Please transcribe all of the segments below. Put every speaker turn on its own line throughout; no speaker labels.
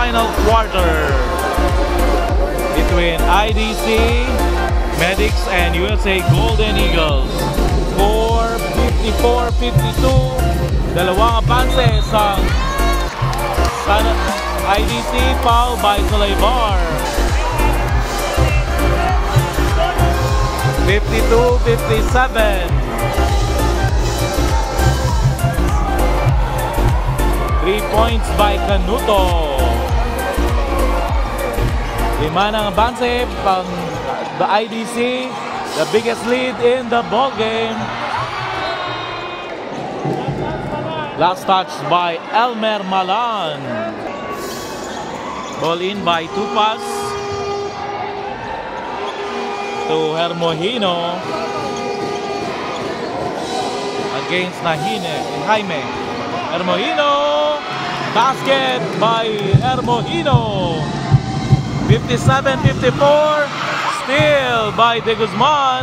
final quarter between IDC, Medics, and USA Golden Eagles. Score 54-52. Dalawang apanses ang IDC, foul by Solaybar. 52-57. 3 points by Canuto. 5 ng apanse pang the IDC, the biggest lead in the ball game. Last touch by Elmer Malan. Ball in by Tupas to Hermohino against Jaime. Hermohino, basket by Hermohino. 57-54, steal by De Guzman.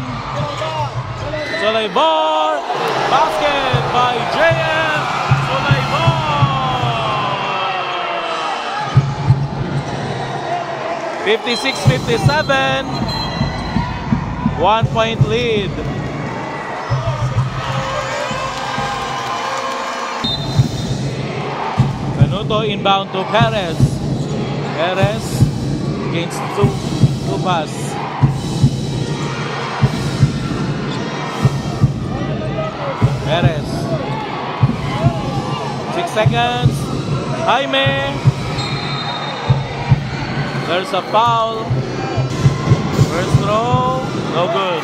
Solaybar, basket by JM Solaybar. 56-57, 1 point lead. Canuto inbound to Perez. Perez against Tupas. Perez. 6 seconds. Jaime. There's a foul. First throw. No good.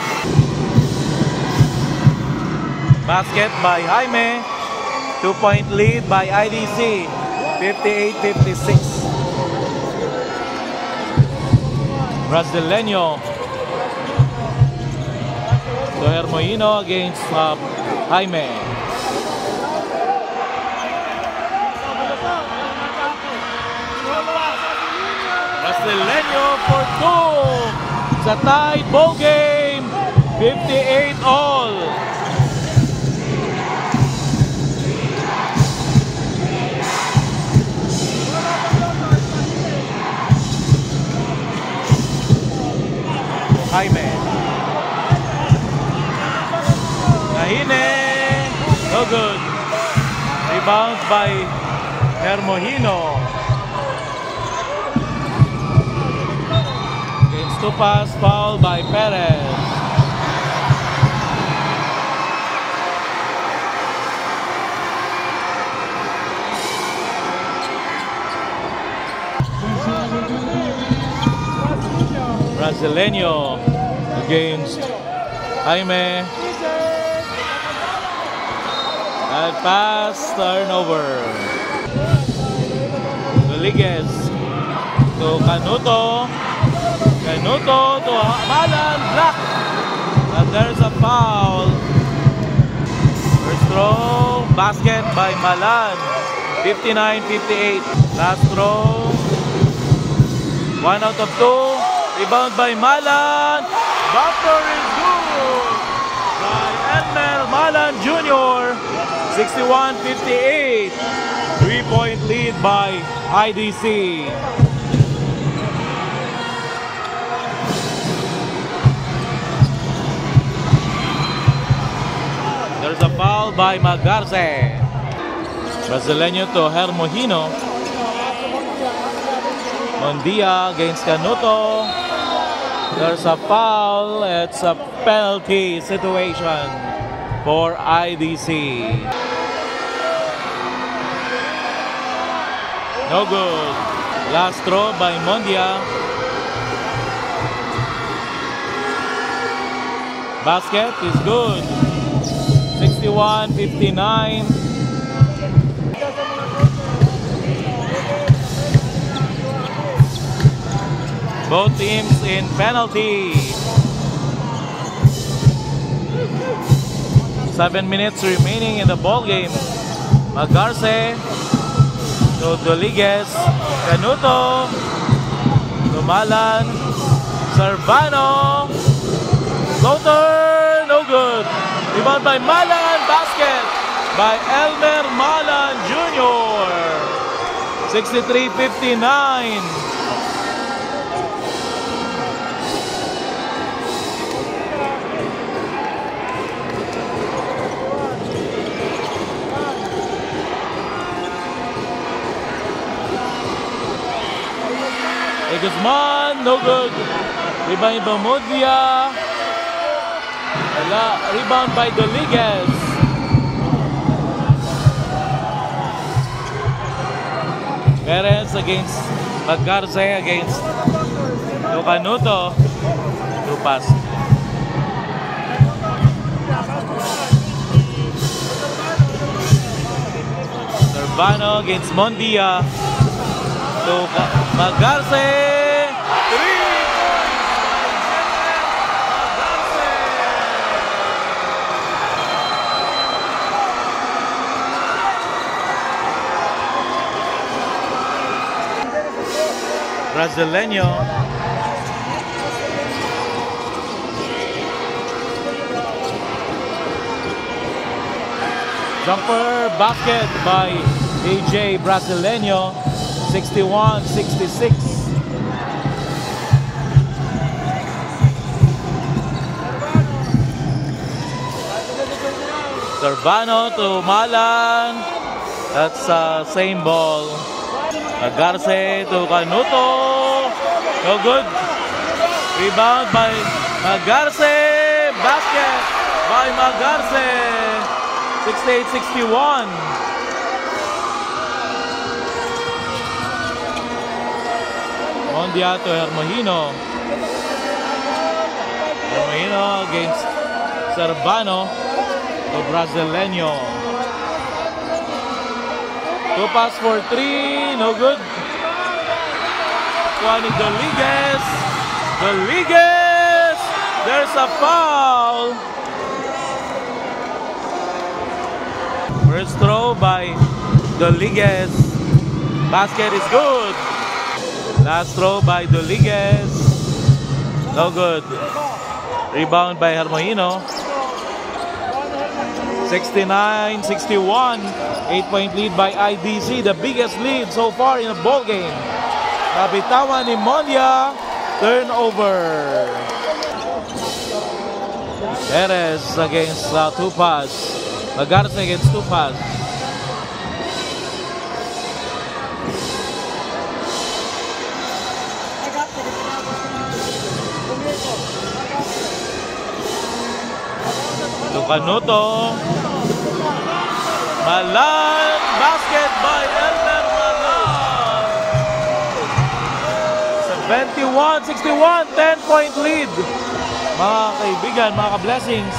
Basket by Jaime. 2 point lead by IDC. 58-56. Brasileño to Hermohino against Jaime. Brasileño for 2. It's a tied ball game. 58 all. Jaime. Nahine. No good. Rebound by Hermohino. Against Tupas, foul by Perez. Brasileño against Jaime. And pass, turnover. Rodriguez to Canuto. Canuto to Malan, block. And there's a foul. First throw, basket by Malan. 59-58. Last throw. 1 out of 2. Rebound by Malan. Bumper is good by Elmer Malan Jr. 61-58. 3-point lead by IDC. There's a foul by Magarce. Brasileño to Hermohino. Mondia against Canuto. There's a foul. It's a penalty situation for IDC. No good. Last throw by Mondia. Basket is good. 61-59. Both teams in penalty. 7 minutes remaining in the ball game. Magarce to Rodriguez. Canuto to Malan. Servano. Floater. No good. Rebound by Malan. Basket by Elmer Malan Jr. 63-59. Guzman, no good. Rebound by Mondia. Rebound by Doliges. Perez against Maggarce against Lucanuto. Two pass. Servano against Mondia. To Maggarce. 3 Brasileño. Jumper basket by AJ Brasileño. 61-66. Servano to Malan. That's same ball. Maggarce to Canuto. No good. Rebound by Maggarce. Basket by Maggarce. 68-61. Mondia to Hermohino. Hermohino against Servano to Brasileño. Two pass for 3, no good. Juan Doliges. Doliges! There's a foul. First throw by Doliges. Basket is good. Last throw by Doliges. No good. Rebound by Hermohino. 69-61. 8-point lead by IDC. The biggest lead so far in a ball game. Nabitawan ni Mondia. Turnover. Perez against Tupas. Maggarce against Tupas. Lucanuto. Malan. Basket by Elmer Malan. 71-61. 10-point lead. Mga kaibigan, mga ka-blessings.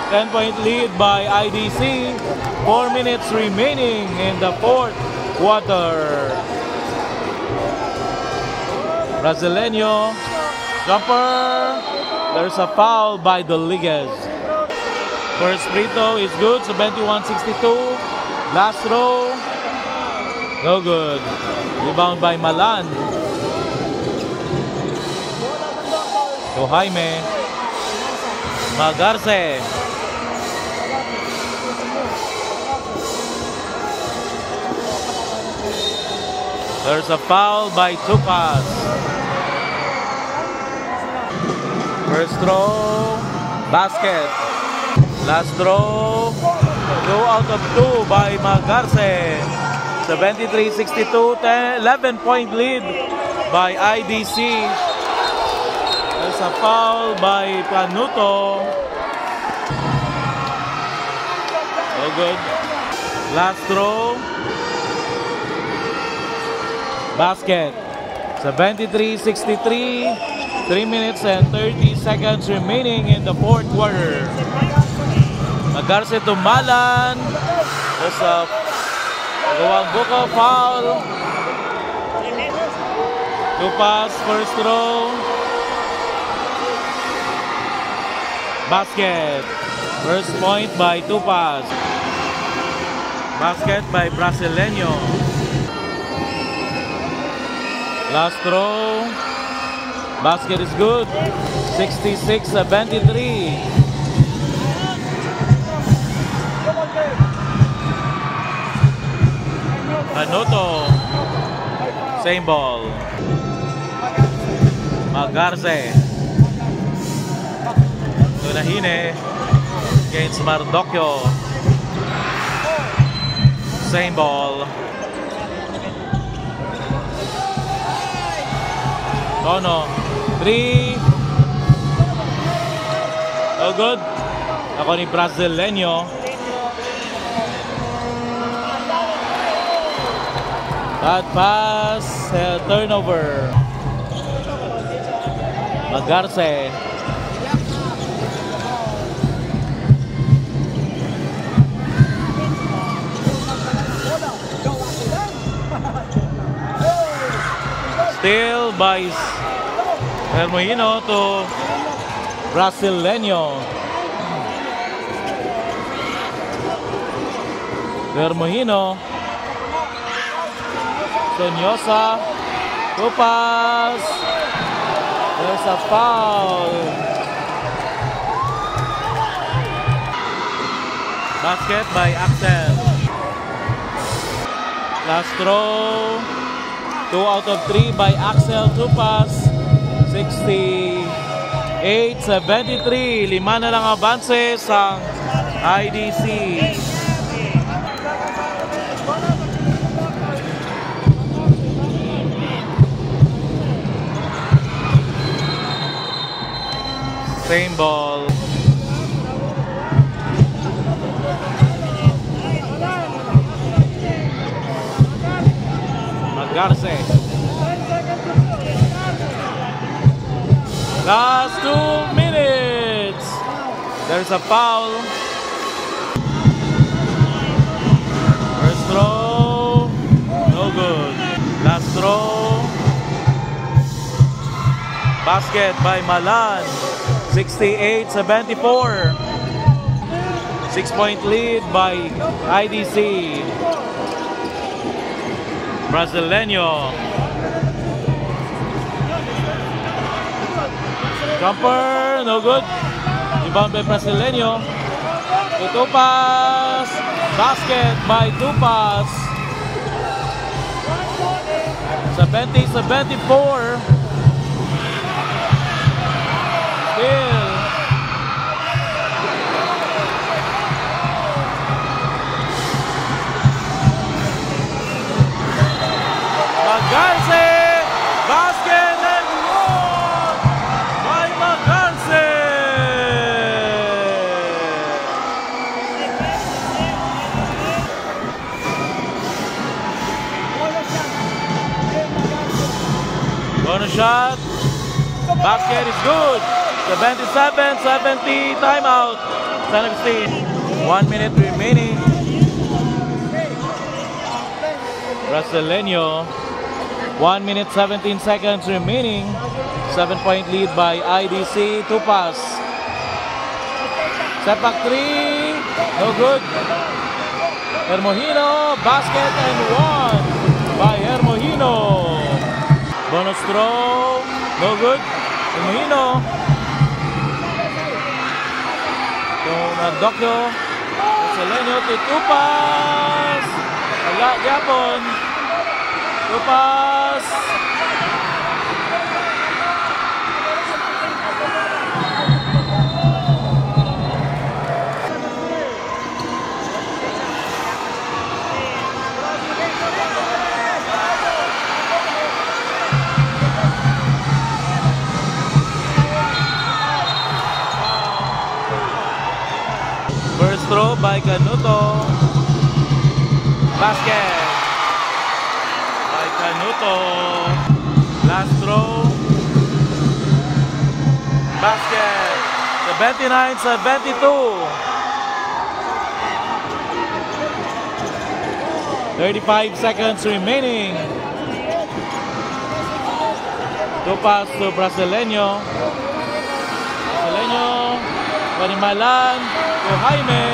10-point lead by IDC. 4 minutes remaining in the fourth quarter. Brasileño. Jumper. There's a foul by Doliges. First free throw is good. 71-62. Last throw. No good. Rebound by Malan. To Jaime. Maggarce. There's a foul by Tupas. First throw. Basket. Last throw. 2 out of 2 by Maggarce. 73-62. 11-point lead by IDC. There's a foul by Canuto. No good. Last throw. Basket. 73-63. 3 minutes and 30 seconds remaining in the fourth quarter. Maggarce to Malan. There's a Buka foul. Tupas, first throw. Basket. First point by Tupas. Basket by Brasileño. Last throw. Basket is good. 66-73. Canuto. Same ball. Magarce. Tunahine against Mardocchio. Same ball. Tono. 3. No good. Ako ni Brasileño. Bad pass. Turnover. Magarce. Still by Hermohino to Brasileño. Hermohino. Sonyosa. Tupas. There's a foul. Basket by Axel. Last throw. 2 out of 3 by Axel Tupas. 68-73. 5 na lang avances ang IDC. Same ball. Magarce. Last 2 minutes. There's a foul. First throw. No good. Last throw. Basket by Malan. 68-74. 6-point lead by IDC. Brasileño. Jumper, no good. Rebound by Brasileño. Tupas. Basket by Tupas. 70-74. Still. Magarce. Basket and one by Magarce. Bonus shot. Basket is good. 77-70. Timeout. San Agustin. 1 minute remaining. Brasileño. 1 minute 17 seconds remaining. 7-point lead by IDC. Tupas. Sepak 3. No good. Hermohino. Basket and one by Hermohino. Bonus throw. No good. Hermohino. So, Mardocchio. Brasileño to Tupas. Wala Japon. Tupas. First throw by Canuto. Basket by Canuto. Last throw. Basket. 79-72. 35 seconds remaining. Tupas to Brasileño. Brasileño. Panimalan. To Jaime.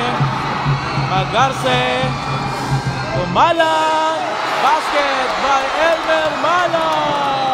Magarce. To Malan. Basket by Elmer Malan.